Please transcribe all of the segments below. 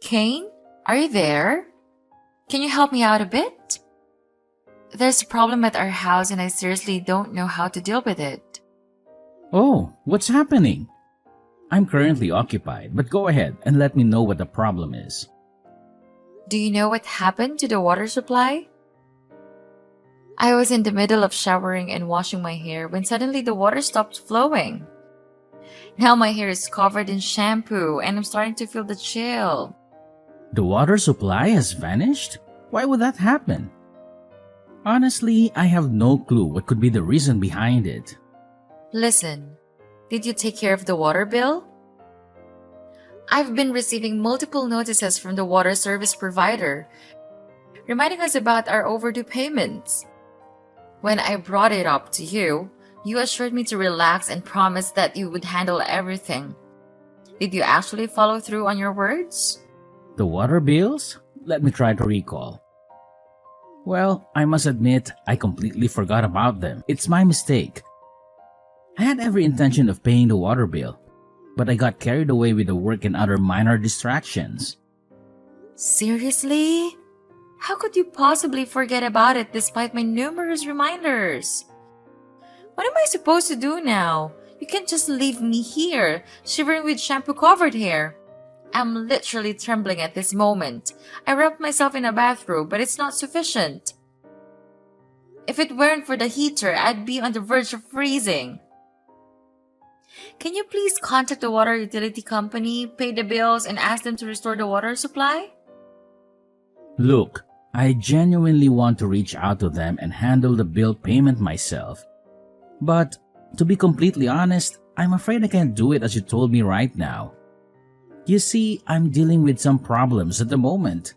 Kane, are you there? Can you help me out a bit? There's a problem at our house and I seriously don't know how to deal with it. Oh, what's happening? I'm currently occupied, but go ahead and let me know what the problem is. Do you know what happened to the water supply? I was in the middle of showering and washing my hair when suddenly the water stopped flowing. Now my hair is covered in shampoo and I'm starting to feel the chill. The water supply has vanished? Why would that happen? Honestly, I have no clue what could be the reason behind it. Listen, did you take care of the water bill? I've been receiving multiple notices from the water service provider, reminding us about our overdue payments. When I brought it up to you, you assured me to relax and promised that you would handle everything. Did you actually follow through on your words? The water bills? Let me try to recall. Well, I must admit, I completely forgot about them. It's my mistake. I had every intention of paying the water bill, but I got carried away with the work and other minor distractions. Seriously? How could you possibly forget about it despite my numerous reminders? What am I supposed to do now? You can't just leave me here, shivering with shampoo-covered hair. I'm literally trembling at this moment. I wrapped myself in a bathrobe, but it's not sufficient. If it weren't for the heater, I'd be on the verge of freezing. Can you please contact the water utility company, pay the bills, and ask them to restore the water supply? Look, I genuinely want to reach out to them and handle the bill payment myself. But, to be completely honest, I'm afraid I can't do it as you told me right now. You see, I'm dealing with some problems at the moment.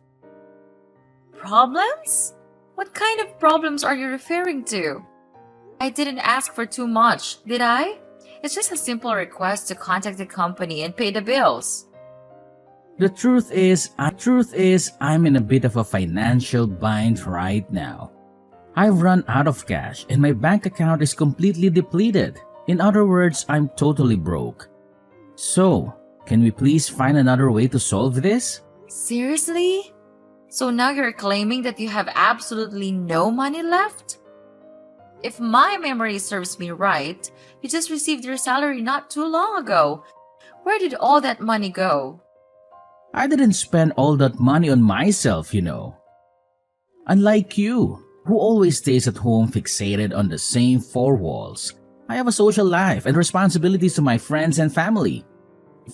Problems? What kind of problems are you referring to? I didn't ask for too much, did I? It's just a simple request to contact the company and pay the bills. The truth is, I'm in a bit of a financial bind right now. I've run out of cash and my bank account is completely depleted. In other words, I'm totally broke. So, can we please find another way to solve this? Seriously? So now you're claiming that you have absolutely no money left? If my memory serves me right, you just received your salary not too long ago. Where did all that money go? I didn't spend all that money on myself, you know. Unlike you, who always stays at home fixated on the same four walls, I have a social life and responsibilities to my friends and family.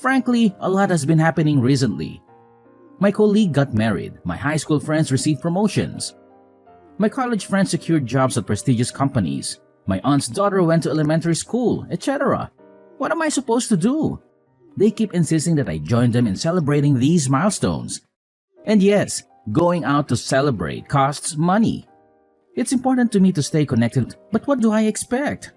Frankly, a lot has been happening recently. My colleague got married, my high school friends received promotions. My college friends secured jobs at prestigious companies. My aunt's daughter went to elementary school, etc. What am I supposed to do? They keep insisting that I join them in celebrating these milestones. And yes, going out to celebrate costs money. It's important to me to stay connected, but what do I expect?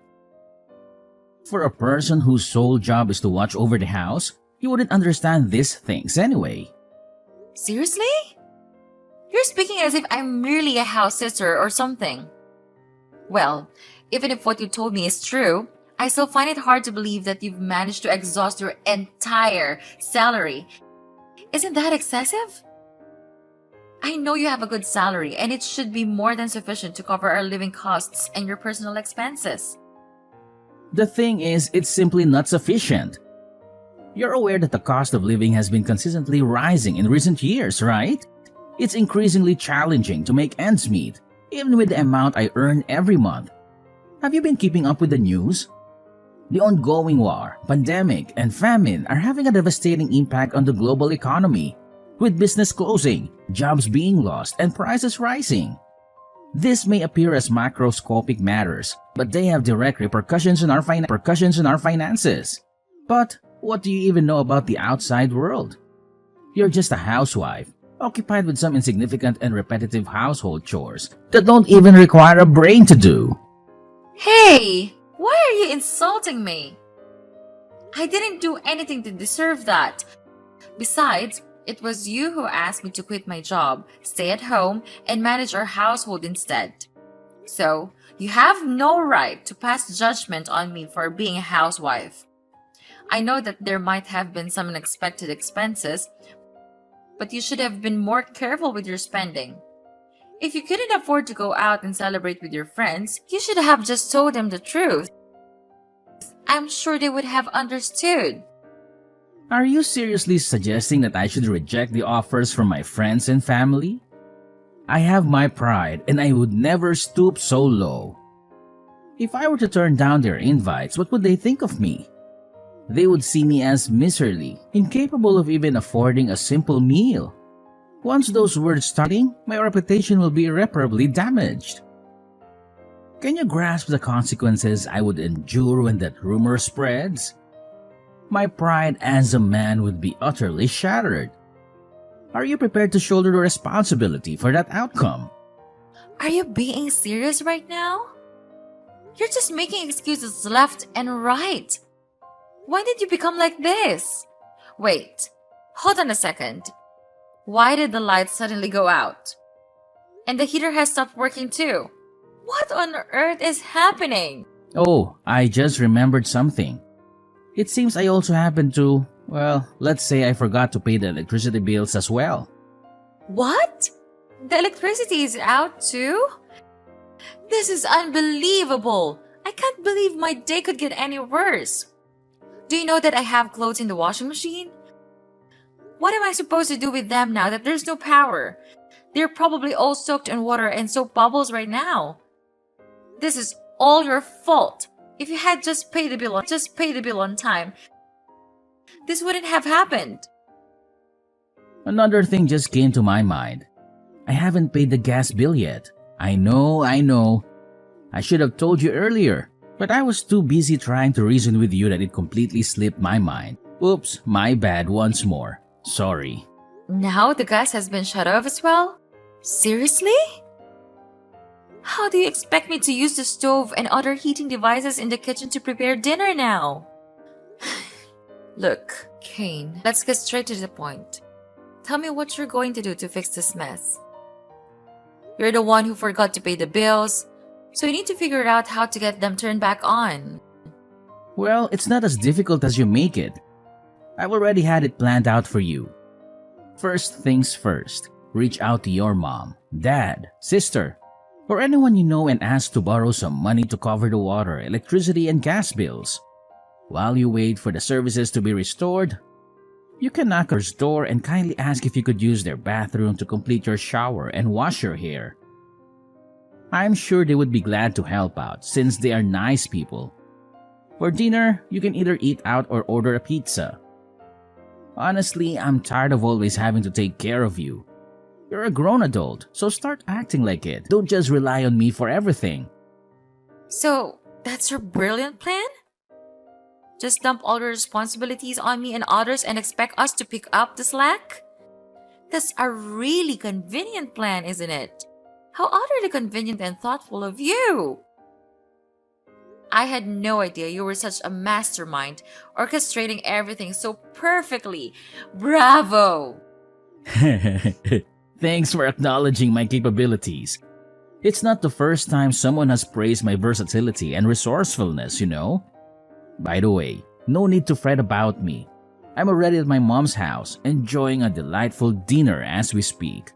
For a person whose sole job is to watch over the house, you wouldn't understand these things anyway. Seriously? You're speaking as if I'm merely a house sitter or something. Well, even if what you told me is true, I still find it hard to believe that you've managed to exhaust your entire salary. Isn't that excessive? I know you have a good salary and it should be more than sufficient to cover our living costs and your personal expenses. The thing is, it's simply not sufficient. You're aware that the cost of living has been consistently rising in recent years, right? It's increasingly challenging to make ends meet, even with the amount I earn every month. Have you been keeping up with the news? The ongoing war, pandemic, and famine are having a devastating impact on the global economy, with business closing, jobs being lost, and prices rising. This may appear as macroscopic matters, but they have direct repercussions on our finances. But what do you even know about the outside world? You're just a housewife, occupied with some insignificant and repetitive household chores that don't even require a brain to do. Hey! Why are you insulting me? I didn't do anything to deserve that. Besides, it was you who asked me to quit my job, stay at home, and manage our household instead. So, you have no right to pass judgment on me for being a housewife. I know that there might have been some unexpected expenses, but you should have been more careful with your spending. If you couldn't afford to go out and celebrate with your friends, you should have just told them the truth. I'm sure they would have understood. Are you seriously suggesting that I should reject the offers from my friends and family? I have my pride and I would never stoop so low. If I were to turn down their invites, what would they think of me? They would see me as miserly, incapable of even affording a simple meal. Once those words starting, my reputation will be irreparably damaged. Can you grasp the consequences I would endure when that rumor spreads? My pride as a man would be utterly shattered. Are you prepared to shoulder the responsibility for that outcome? Are you being serious right now? You're just making excuses left and right. Why did you become like this? Wait, hold on a second. Why did the lights suddenly go out? And the heater has stopped working too. What on earth is happening? Oh, I just remembered something. It seems I also happened to, well, let's say I forgot to pay the electricity bills as well. What? The electricity is out too? This is unbelievable. I can't believe my day could get any worse. Do you know that I have clothes in the washing machine? What am I supposed to do with them now that there's no power? They're probably all soaked in water and soap bubbles right now. This is all your fault. If you had just paid the bill on time, this wouldn't have happened. Another thing just came to my mind. I haven't paid the gas bill yet. I know. I should have told you earlier, but I was too busy trying to reason with you that it completely slipped my mind. Oops, my bad once more. Sorry. Now the gas has been shut off as well? Seriously? How do you expect me to use the stove and other heating devices in the kitchen to prepare dinner now? Look, Kane, let's get straight to the point. Tell me what you're going to do to fix this mess. You're the one who forgot to pay the bills, so you need to figure out how to get them turned back on. Well, it's not as difficult as you make it. I've already had it planned out for you. First things first, reach out to your mom, dad, sister, or anyone you know and ask to borrow some money to cover the water, electricity, and gas bills. While you wait for the services to be restored, you can knock on their door and kindly ask if you could use their bathroom to complete your shower and wash your hair. I'm sure they would be glad to help out since they are nice people. For dinner, you can either eat out or order a pizza. Honestly, I'm tired of always having to take care of you. You're a grown adult, so start acting like it. Don't just rely on me for everything. So, that's your brilliant plan? Just dump all the responsibilities on me and others and expect us to pick up the slack? That's a really convenient plan, isn't it? How utterly convenient and thoughtful of you! I had no idea you were such a mastermind, orchestrating everything so perfectly. Bravo! Thanks for acknowledging my capabilities. It's not the first time someone has praised my versatility and resourcefulness, you know? By the way, no need to fret about me. I'm already at my mom's house, enjoying a delightful dinner as we speak.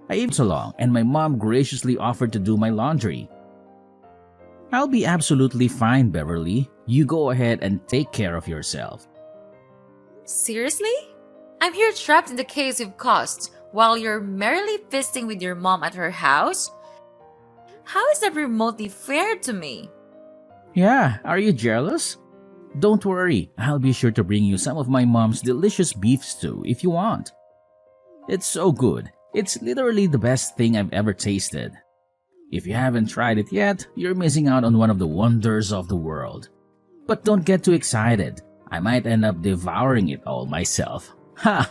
I ate along, and my mom graciously offered to do my laundry. I'll be absolutely fine, Beverly. You go ahead and take care of yourself. Seriously? I'm here trapped in the chaos you've caused while you're merrily feasting with your mom at her house? How is that remotely fair to me? Yeah, are you jealous? Don't worry, I'll be sure to bring you some of my mom's delicious beef stew if you want. It's so good. It's literally the best thing I've ever tasted. If you haven't tried it yet, you're missing out on one of the wonders of the world. But don't get too excited. I might end up devouring it all myself. Ha!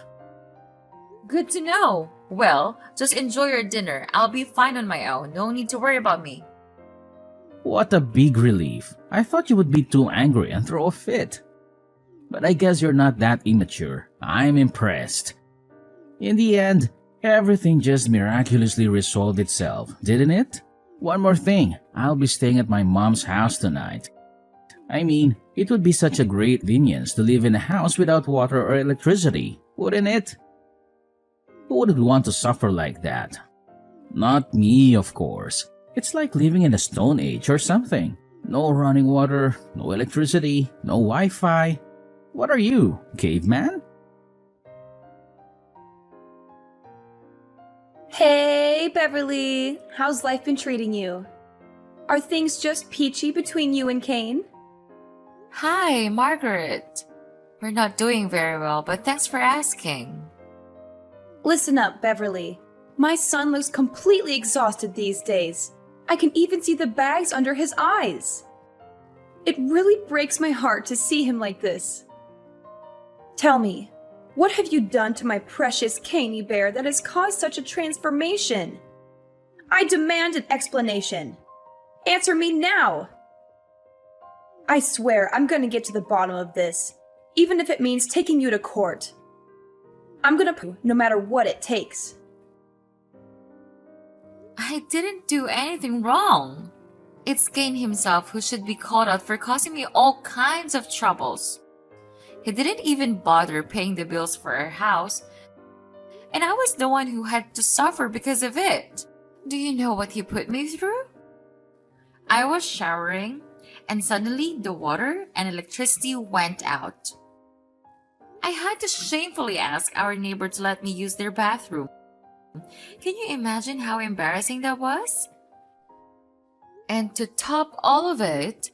Good to know. Well, just enjoy your dinner. I'll be fine on my own. No need to worry about me. What a big relief. I thought you would be too angry and throw a fit. But I guess you're not that immature. I'm impressed. In the end, everything just miraculously resolved itself, didn't it? One more thing, I'll be staying at my mom's house tonight. I mean, it would be such a great convenience to live in a house without water or electricity, wouldn't it? Who wouldn't want to suffer like that? Not me, of course. It's like living in a stone age or something. No running water, no electricity, no Wi-Fi. What are you, caveman? Hey, Beverly. How's life been treating you? Are things just peachy between you and Kane? Hi, Margaret. We're not doing very well, but thanks for asking. Listen up, Beverly. My son looks completely exhausted these days. I can even see the bags under his eyes. It really breaks my heart to see him like this. Tell me, what have you done to my precious Caney bear that has caused such a transformation? I demand an explanation. Answer me now! I swear I'm gonna get to the bottom of this, even if it means taking you to court. I'm gonna prove no matter what it takes. I didn't do anything wrong. It's Kane himself who should be called out for causing me all kinds of troubles. He didn't even bother paying the bills for our house, and I was the one who had to suffer because of it. Do you know what he put me through? I was showering, and suddenly the water and electricity went out. I had to shamefully ask our neighbor to let me use their bathroom. Can you imagine how embarrassing that was? And to top all of it,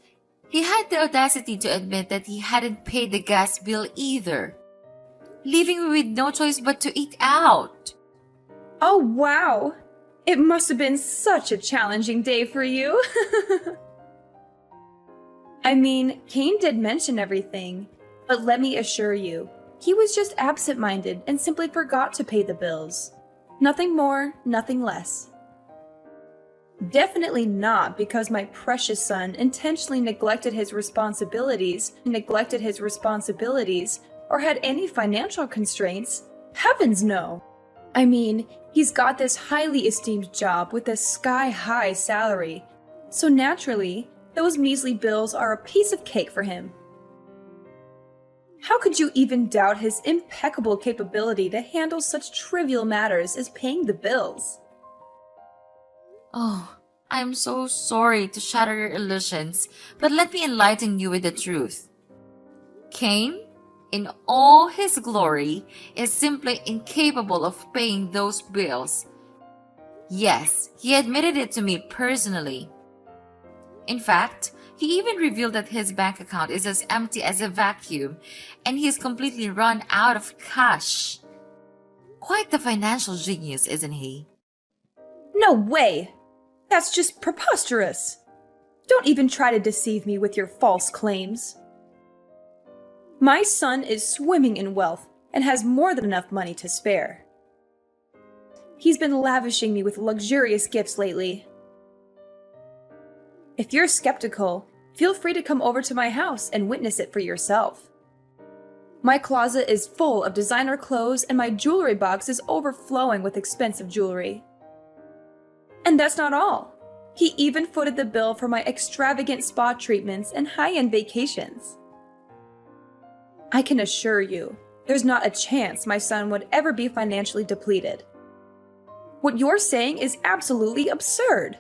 he had the audacity to admit that he hadn't paid the gas bill either, leaving me with no choice but to eat out. Oh, wow! It must have been such a challenging day for you. I mean, Kane did mention everything, but let me assure you, he was just absent-minded and simply forgot to pay the bills. Nothing more, nothing less. Definitely not because my precious son intentionally neglected his responsibilities, or had any financial constraints. Heavens no! I mean, he's got this highly esteemed job with a sky-high salary, so naturally, those measly bills are a piece of cake for him. How could you even doubt his impeccable capability to handle such trivial matters as paying the bills? Oh, I'm so sorry to shatter your illusions, but let me enlighten you with the truth. Kane, in all his glory, is simply incapable of paying those bills. Yes, he admitted it to me personally. In fact, he even revealed that his bank account is as empty as a vacuum, and he is completely run out of cash. Quite the financial genius, isn't he? No way! That's just preposterous! Don't even try to deceive me with your false claims. My son is swimming in wealth and has more than enough money to spare. He's been lavishing me with luxurious gifts lately. If you're skeptical, feel free to come over to my house and witness it for yourself. My closet is full of designer clothes and my jewelry box is overflowing with expensive jewelry. And that's not all. He even footed the bill for my extravagant spa treatments and high-end vacations. I can assure you, there's not a chance my son would ever be financially depleted. What you're saying is absolutely absurd.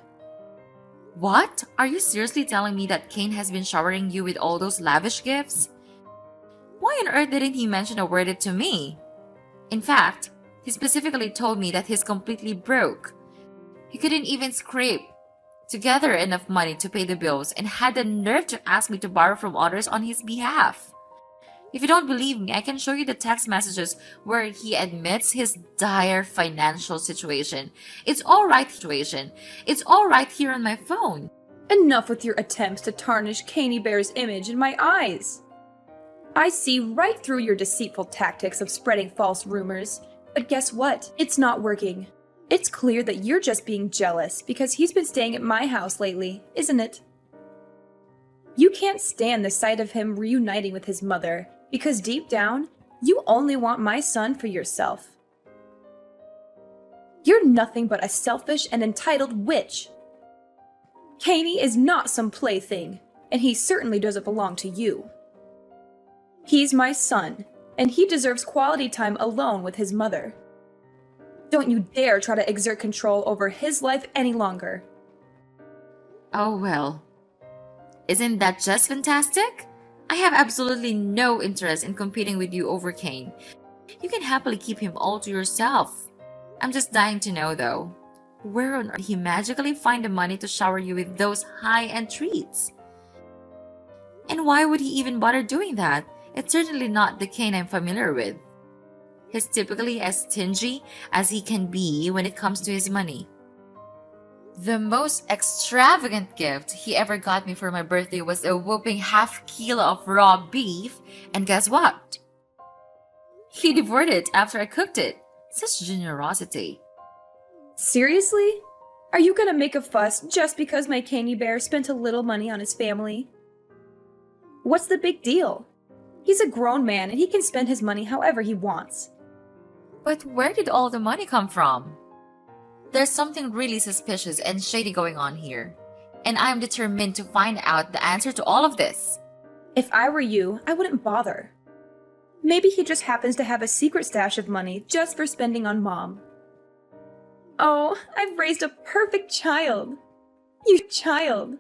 What? Are you seriously telling me that Kane has been showering you with all those lavish gifts? Why on earth didn't he mention a word to me? In fact, he specifically told me that he's completely broke. He couldn't even scrape together enough money to pay the bills and had the nerve to ask me to borrow from others on his behalf. If you don't believe me, I can show you the text messages where he admits his dire financial situation. It's all right here on my phone. Enough with your attempts to tarnish Caney Bear's image in my eyes. I see right through your deceitful tactics of spreading false rumors, but guess what? It's not working. It's clear that you're just being jealous because he's been staying at my house lately, isn't it? You can't stand the sight of him reuniting with his mother because deep down, you only want my son for yourself. You're nothing but a selfish and entitled witch. Caney is not some plaything, and he certainly doesn't belong to you. He's my son, and he deserves quality time alone with his mother. Don't you dare try to exert control over his life any longer. Oh well. Isn't that just fantastic? I have absolutely no interest in competing with you over Kane. You can happily keep him all to yourself. I'm just dying to know though, where on earth did he magically find the money to shower you with those high-end treats? And why would he even bother doing that? It's certainly not the Kane I'm familiar with. He's typically as stingy as he can be when it comes to his money. The most extravagant gift he ever got me for my birthday was a whopping half kilo of raw beef, and guess what? He devoured it after I cooked it. Such generosity. Seriously? Are you gonna make a fuss just because my candy bear spent a little money on his family? What's the big deal? He's a grown man and he can spend his money however he wants. But where did all the money come from? There's something really suspicious and shady going on here, and I'm determined to find out the answer to all of this. If I were you, I wouldn't bother. Maybe he just happens to have a secret stash of money just for spending on Mom. Oh, I've raised a perfect child. You child.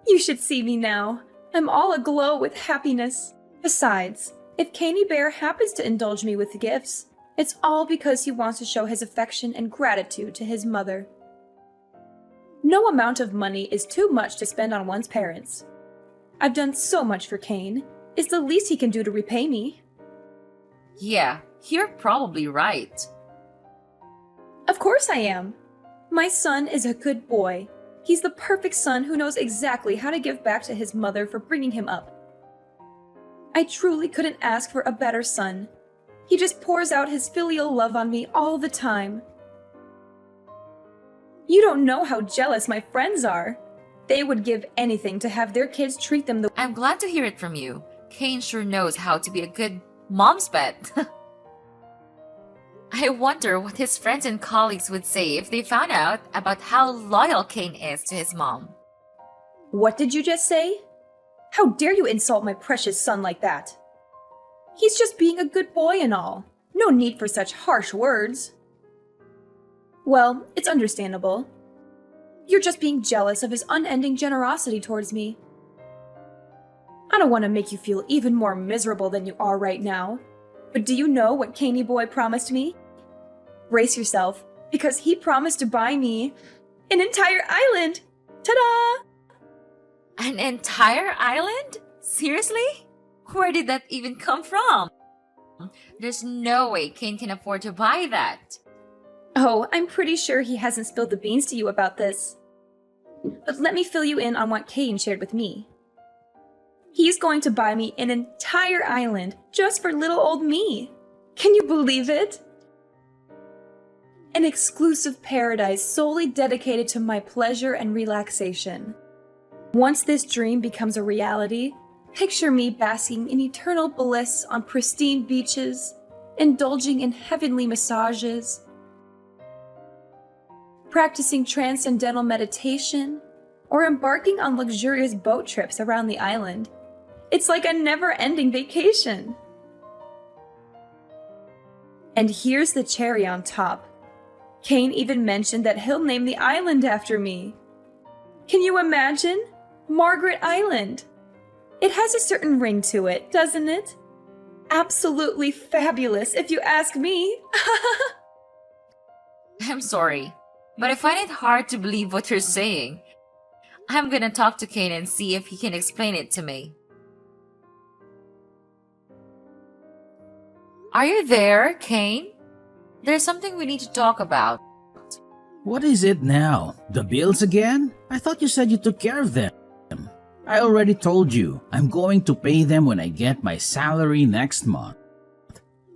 You should see me now. I'm all aglow with happiness. Besides, if Caney Bear happens to indulge me with gifts, it's all because he wants to show his affection and gratitude to his mother. No amount of money is too much to spend on one's parents. I've done so much for Kane. It's the least he can do to repay me. Yeah, you're probably right. Of course I am. My son is a good boy. He's the perfect son who knows exactly how to give back to his mother for bringing him up. I truly couldn't ask for a better son. He just pours out his filial love on me all the time. You don't know how jealous my friends are. They would give anything to have their kids treat them the I'm glad to hear it from you. Kane sure knows how to be a good mom's pet. I wonder what his friends and colleagues would say if they found out about how loyal Kane is to his mom. What did you just say? How dare you insult my precious son like that? He's just being a good boy and all. No need for such harsh words. Well, it's understandable. You're just being jealous of his unending generosity towards me. I don't want to make you feel even more miserable than you are right now. But do you know what Caney Boy promised me? Brace yourself, because he promised to buy me an entire island! Ta-da! An entire island? Seriously? Where did that even come from? There's no way Kane can afford to buy that. Oh, I'm pretty sure he hasn't spilled the beans to you about this. But let me fill you in on what Kane shared with me. He's going to buy me an entire island just for little old me. Can you believe it? An exclusive paradise solely dedicated to my pleasure and relaxation. Once this dream becomes a reality, picture me basking in eternal bliss on pristine beaches, indulging in heavenly massages, practicing transcendental meditation, or embarking on luxurious boat trips around the island. It's like a never-ending vacation. And here's the cherry on top. Kane even mentioned that he'll name the island after me. Can you imagine? Margaret Island. It has a certain ring to it, doesn't it? Absolutely fabulous, if you ask me. I'm sorry, but I find it hard to believe what you're saying. I'm gonna talk to Kane and see if he can explain it to me. Are you there, Kane? There's something we need to talk about. What is it now? The bills again? I thought you said you took care of them. I already told you, I'm going to pay them when I get my salary next month.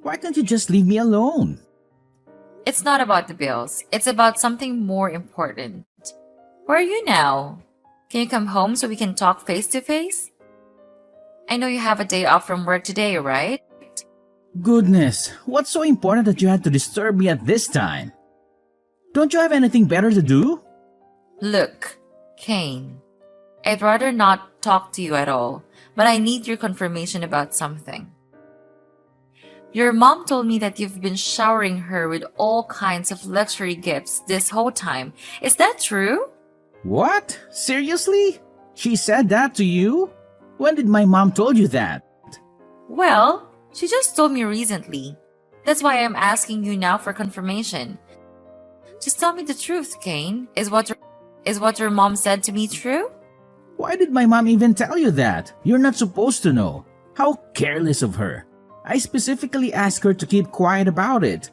Why can't you just leave me alone? It's not about the bills. It's about something more important. Where are you now? Can you come home so we can talk face to face? I know you have a day off from work today, right? Goodness, what's so important that you had to disturb me at this time? Don't you have anything better to do? Look, Kane, I'd rather not talk to you at all, but I need your confirmation about something. Your mom told me that you've been showering her with all kinds of luxury gifts this whole time. Is that true? What? Seriously? She said that to you? When did my mom told you that? Well, she just told me recently. That's why I'm asking you now for confirmation. Just tell me the truth, Kane. Is what your mom said to me true? Why did my mom even tell you that? You're not supposed to know. How careless of her. I specifically asked her to keep quiet about it.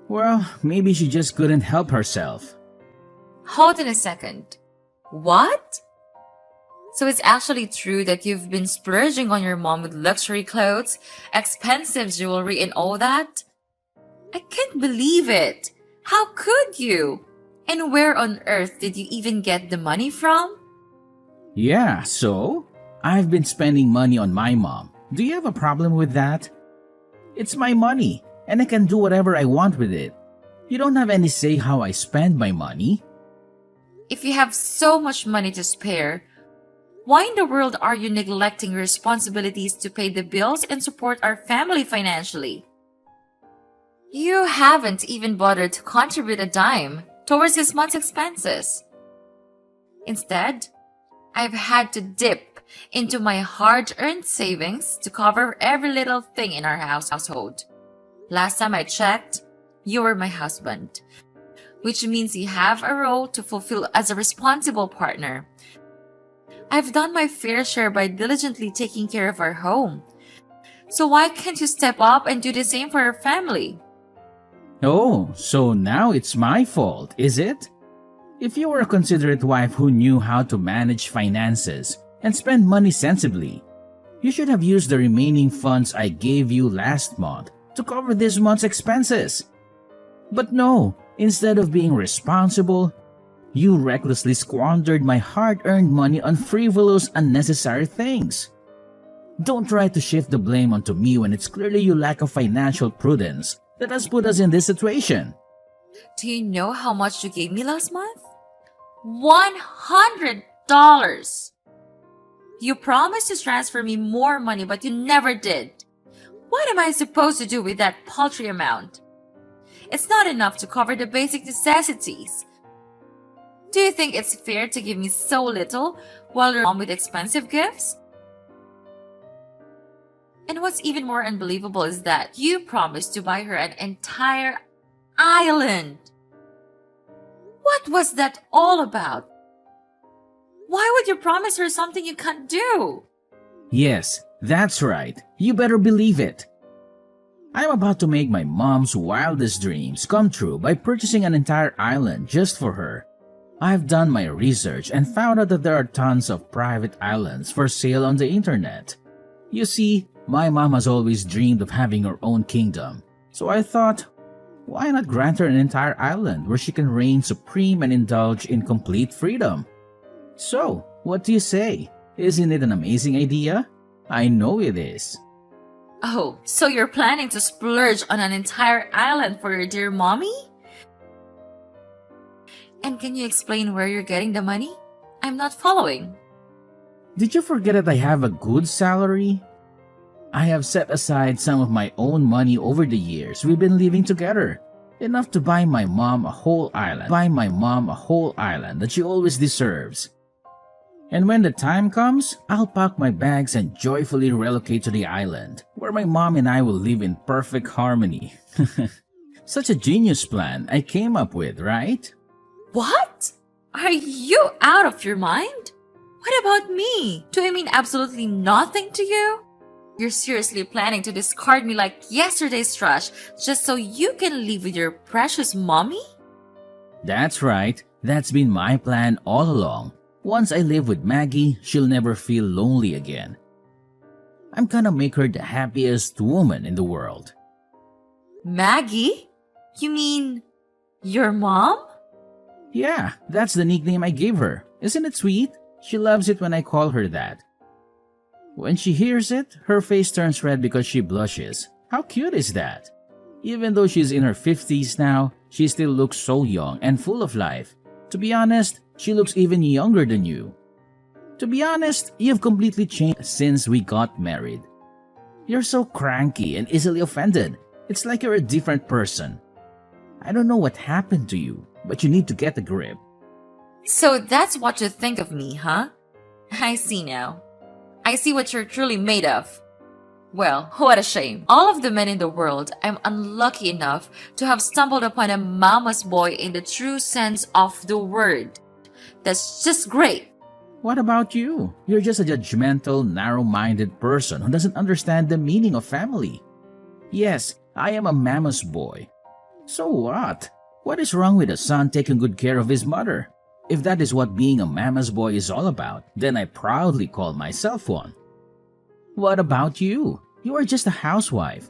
Well, maybe she just couldn't help herself. Hold on a second. What? So it's actually true that you've been splurging on your mom with luxury clothes, expensive jewelry, and all that? I can't believe it. How could you? And where on earth did you even get the money from? Yeah, so? I've been spending money on my mom. Do you have a problem with that? It's my money, and I can do whatever I want with it. You don't have any say how I spend my money. If you have so much money to spare, why in the world are you neglecting your responsibilities to pay the bills and support our family financially? You haven't even bothered to contribute a dime towards this month's expenses. Instead, I've had to dip into my hard-earned savings to cover every little thing in our household. Last time I checked, you were my husband, which means you have a role to fulfill as a responsible partner. I've done my fair share by diligently taking care of our home. So why can't you step up and do the same for our family? Oh, so now it's my fault, is it? If you were a considerate wife who knew how to manage finances and spend money sensibly, you should have used the remaining funds I gave you last month to cover this month's expenses. But no, instead of being responsible, you recklessly squandered my hard-earned money on frivolous, unnecessary things. Don't try to shift the blame onto me when it's clearly your lack of financial prudence that has put us in this situation. Do you know how much you gave me last month? $100! You promised to transfer me more money, but you never did. What am I supposed to do with that paltry amount? It's not enough to cover the basic necessities. Do you think it's fair to give me so little while you're mom with expensive gifts? And what's even more unbelievable is that you promised to buy her an entire island. What was that all about? Why would you promise her something you can't do? Yes, that's right. You better believe it. I'm about to make my mom's wildest dreams come true by purchasing an entire island just for her. I've done my research and found out that there are tons of private islands for sale on the internet. You see, my mom has always dreamed of having her own kingdom, so I thought, why not grant her an entire island where she can reign supreme and indulge in complete freedom? So, what do you say? Isn't it an amazing idea? I know it is. Oh, so you're planning to splurge on an entire island for your dear mommy? And can you explain where you're getting the money? I'm not following. Did you forget that I have a good salary? I have set aside some of my own money over the years we've been living together. Enough to buy my mom a whole island. That she always deserves. And when the time comes, I'll pack my bags and joyfully relocate to the island, where my mom and I will live in perfect harmony. Such a genius plan I came up with, right? What? Are you out of your mind? What about me? Do I mean absolutely nothing to you? You're seriously planning to discard me like yesterday's trash just so you can live with your precious mommy? That's right. That's been my plan all along. Once I live with Maggie, she'll never feel lonely again. I'm gonna make her the happiest woman in the world. Maggie? You mean your mom? Yeah, that's the nickname I gave her. Isn't it sweet? She loves it when I call her that. When she hears it, her face turns red because she blushes. How cute is that? Even though she's in her 50s now, she still looks so young and full of life. To be honest, she looks even younger than you. To be honest, you've completely changed since we got married. You're so cranky and easily offended. It's like you're a different person. I don't know what happened to you, but you need to get a grip. So that's what you think of me, huh? I see now. I see what you're truly made of. Well, what a shame. All of the men in the world, I'm unlucky enough to have stumbled upon a mama's boy in the true sense of the word. That's just great. What about you? You're just a judgmental, narrow-minded person who doesn't understand the meaning of family. Yes, I am a mama's boy. So what? What is wrong with a son taking good care of his mother? If that is what being a mama's boy is all about, then I proudly call myself one. What about you? You are just a housewife.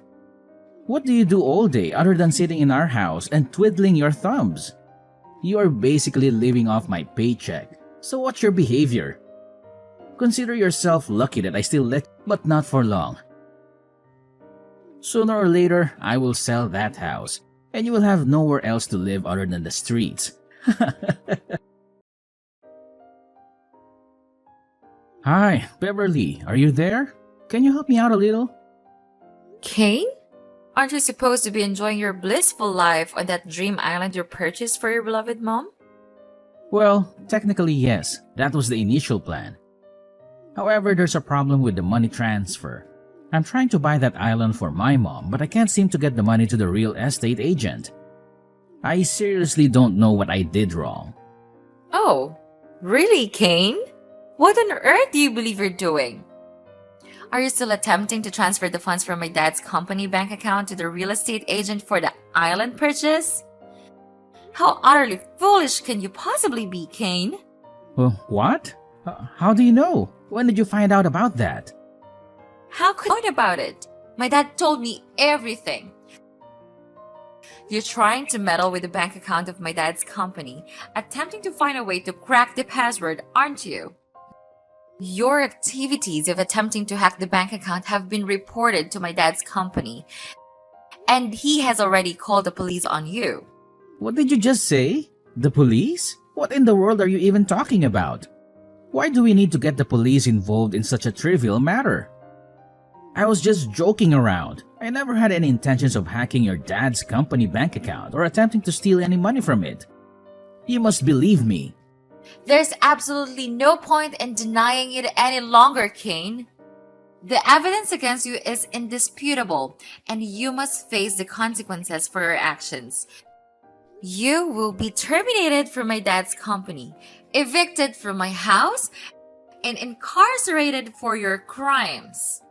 What do you do all day other than sitting in our house and twiddling your thumbs? You are basically living off my paycheck. So what's your behavior? Consider yourself lucky that I still let, but not for long. Sooner or later, I will sell that house, and you will have nowhere else to live other than the streets. Hi, Beverly, are you there? Can you help me out a little? Kane? Aren't you supposed to be enjoying your blissful life on that dream island you purchased for your beloved mom? Well, technically yes, that was the initial plan. However, there's a problem with the money transfer. I'm trying to buy that island for my mom, but I can't seem to get the money to the real estate agent. I seriously don't know what I did wrong. Oh, really, Kane? What on earth do you believe you're doing? Are you still attempting to transfer the funds from my dad's company bank account to the real estate agent for the island purchase? How utterly foolish can you possibly be, Kane? What? How do you know? When did you find out about that? How could I know about it? My dad told me everything. You're trying to meddle with the bank account of my dad's company, attempting to find a way to crack the password, aren't you? Your activities of attempting to hack the bank account have been reported to my dad's company, and he has already called the police on you. What did you just say? The police? What in the world are you even talking about? Why do we need to get the police involved in such a trivial matter? I was just joking around. I never had any intentions of hacking your dad's company bank account or attempting to steal any money from it. You must believe me. There's absolutely no point in denying it any longer, Kane. The evidence against you is indisputable, and you must face the consequences for your actions. You will be terminated from my dad's company, evicted from my house, and incarcerated for your crimes.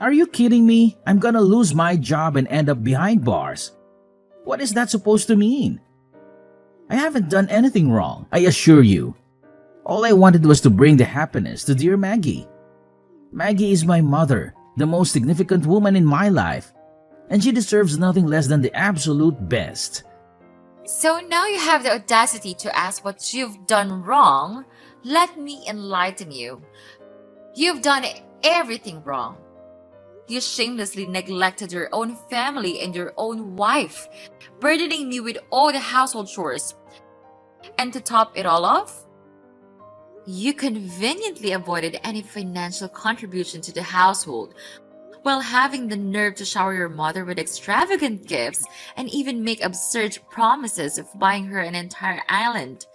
Are you kidding me? I'm gonna lose my job and end up behind bars. What is that supposed to mean? I haven't done anything wrong, I assure you. All I wanted was to bring the happiness to dear Maggie. Maggie is my mother, the most significant woman in my life, and she deserves nothing less than the absolute best. So now you have the audacity to ask what you've done wrong. Let me enlighten you. You've done everything wrong. You shamelessly neglected your own family and your own wife, burdening me with all the household chores. And to top it all off, you conveniently avoided any financial contribution to the household, while having the nerve to shower your mother with extravagant gifts and even make absurd promises of buying her an entire island,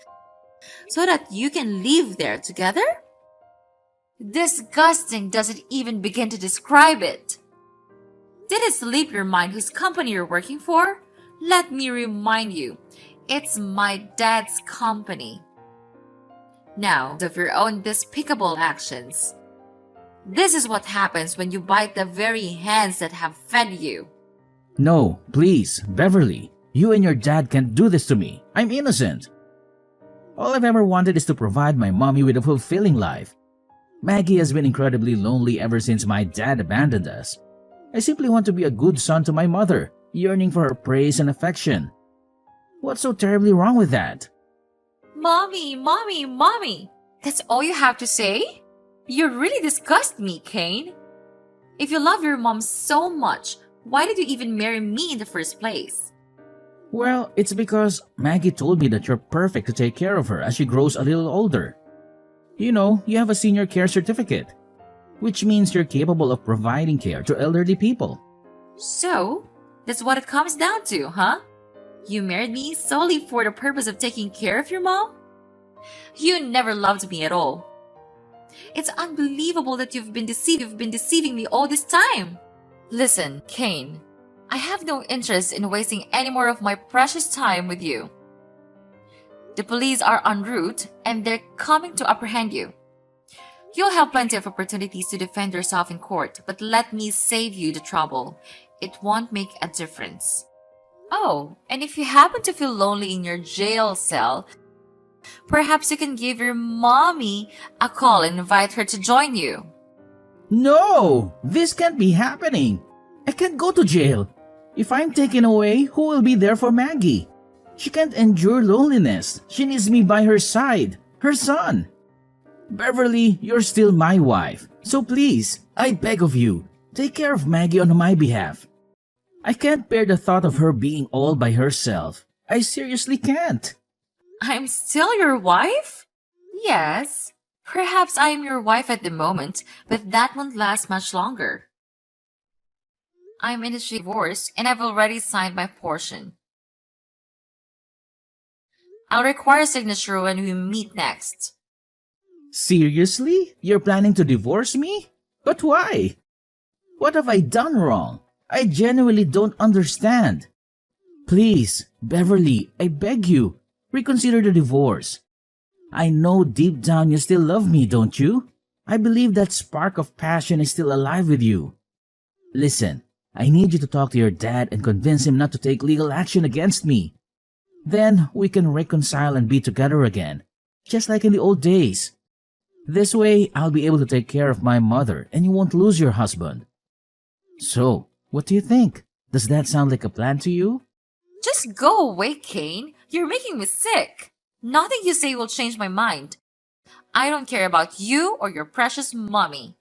so that you can live there together? Disgusting doesn't even begin to describe it. Did it slip your mind whose company you're working for? Let me remind you, it's my dad's company. Now, of your own despicable actions. This is what happens when you bite the very hands that have fed you. No, please, Beverly. You and your dad can't do this to me. I'm innocent. All I've ever wanted is to provide my mommy with a fulfilling life. Maggie has been incredibly lonely ever since my dad abandoned us. I simply want to be a good son to my mother, yearning for her praise and affection. What's so terribly wrong with that? Mommy, mommy, mommy! That's all you have to say? You really disgust me, Kane. If you love your mom so much, why did you even marry me in the first place? Well, it's because Maggie told me that you're perfect to take care of her as she grows a little older. You know, you have a senior care certificate. which means you're capable of providing care to elderly people. So, that's what it comes down to, huh? You married me solely for the purpose of taking care of your mom? You never loved me at all. It's unbelievable that you've been deceiving me all this time. Listen, Kane, I have no interest in wasting any more of my precious time with you. The police are en route and they're coming to apprehend you. You'll have plenty of opportunities to defend yourself in court, but let me save you the trouble. It won't make a difference. Oh, and if you happen to feel lonely in your jail cell, perhaps you can give your mommy a call and invite her to join you. No! This can't be happening! I can't go to jail! If I'm taken away, who will be there for Maggie? She can't endure loneliness. She needs me by her side, her son. Beverly, you're still my wife. So please, I beg of you, take care of Maggie on my behalf. I can't bear the thought of her being all by herself. I seriously can't. I'm still your wife? Yes. Perhaps I am your wife at the moment, but that won't last much longer. I'm in a divorce and I've already signed my portion. I'll require a signature when we meet next. Seriously? You're planning to divorce me? But why? What have I done wrong? I genuinely don't understand. Please, Beverly, I beg you, reconsider the divorce. I know deep down you still love me, don't you? I believe that spark of passion is still alive with you. Listen, I need you to talk to your dad and convince him not to take legal action against me. Then we can reconcile and be together again, just like in the old days. This way, I'll be able to take care of my mother and you won't lose your husband. So, what do you think? Does that sound like a plan to you? Just go away, Kane. You're making me sick. Nothing you say will change my mind. I don't care about you or your precious mommy.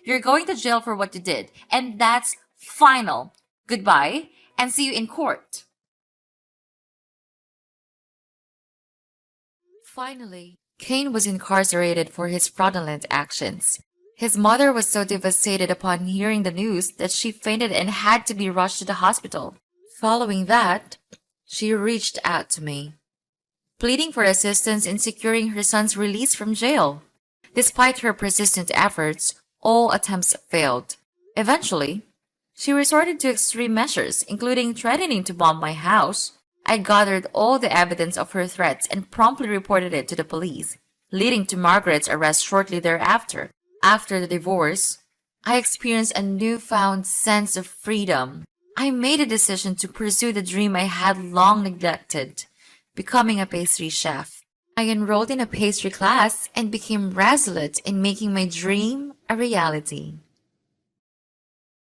You're going to jail for what you did, and that's final. Goodbye, and see you in court. Finally, Kane was incarcerated for his fraudulent actions. His mother was so devastated upon hearing the news that she fainted and had to be rushed to the hospital. Following that, she reached out to me, pleading for assistance in securing her son's release from jail. Despite her persistent efforts, all attempts failed. Eventually, she resorted to extreme measures, including threatening to bomb my house. I gathered all the evidence of her threats and promptly reported it to the police, leading to Margaret's arrest shortly thereafter. After the divorce, I experienced a newfound sense of freedom. I made a decision to pursue the dream I had long neglected, becoming a pastry chef. I enrolled in a pastry class and became resolute in making my dream a reality.